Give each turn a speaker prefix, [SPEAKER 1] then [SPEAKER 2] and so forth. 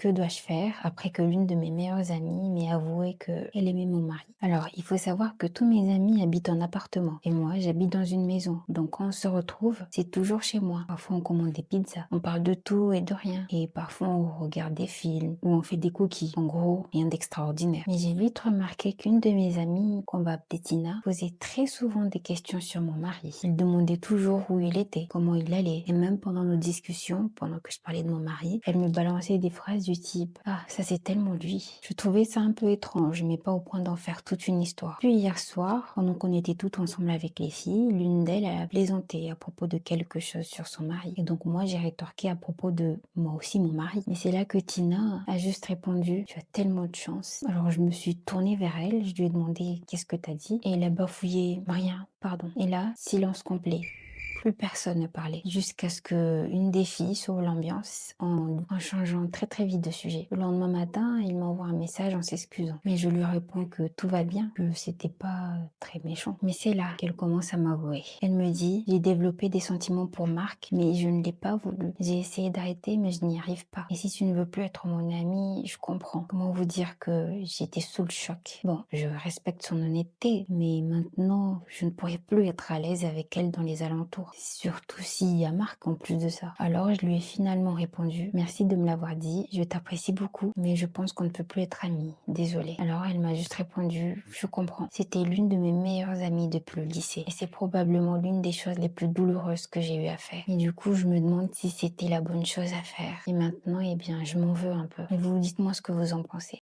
[SPEAKER 1] Que dois-je faire après que l'une de mes meilleures amies m'ait avoué qu'elle aimait mon mari? Alors, il faut savoir que tous mes amis habitent en appartement et moi, j'habite dans une maison. Donc, quand on se retrouve, c'est toujours chez moi. Parfois, on commande des pizzas, on parle de tout et de rien. Et parfois, on regarde des films ou on fait des cookies. En gros, rien d'extraordinaire. Mais j'ai vite remarqué qu'une de mes amies, qu'on va appeler Tina, posait très souvent des questions sur mon mari. Elle demandait toujours où il était, comment il allait. Et même pendant nos discussions, pendant que je parlais de mon mari, elle me balançait des phrases du type: «Ah, ça c'est tellement lui». Je trouvais ça un peu étrange, mais pas au point d'en faire toute une histoire. Puis hier soir, pendant qu'on était toutes ensemble avec les filles, l'une d'elles a plaisanté à propos de quelque chose sur son mari. Et donc moi, j'ai rétorqué à propos de moi aussi, mon mari. Mais c'est là que Tina a juste répondu: «Tu as tellement de chance». Alors je me suis tournée vers elle, je lui ai demandé: «Qu'est-ce que t'as dit?» Et elle a bafouillé: «Rien, pardon». Et là, silence complet. Plus personne ne parlait, jusqu'à ce que une des filles sauve l'ambiance en changeant très très vite de sujet. Le lendemain matin, il m'envoie un message en s'excusant. Mais je lui réponds que tout va bien, que c'était pas très méchant. Mais c'est là qu'elle commence à m'avouer. Elle me dit: «J'ai développé des sentiments pour Marc, mais je ne l'ai pas voulu. J'ai essayé d'arrêter, mais je n'y arrive pas. Et si tu ne veux plus être mon ami, je comprends. Comment vous dire que j'étais sous le choc?» Bon, je respecte son honnêteté, mais maintenant, je ne pourrais plus être à l'aise avec elle dans les alentours. Surtout s'il y a Marc en plus de ça. Alors je lui ai finalement répondu: «Merci de me l'avoir dit, je t'apprécie beaucoup, mais je pense qu'on ne peut plus être amis, désolée». Alors elle m'a juste répondu: «Je comprends». C'était l'une de mes meilleures amies depuis le lycée et c'est probablement l'une des choses les plus douloureuses que j'ai eu à faire. Et du coup, je me demande si c'était la bonne chose à faire. Et maintenant, eh bien, je m'en veux un peu. Et vous, dites-moi ce que vous en pensez.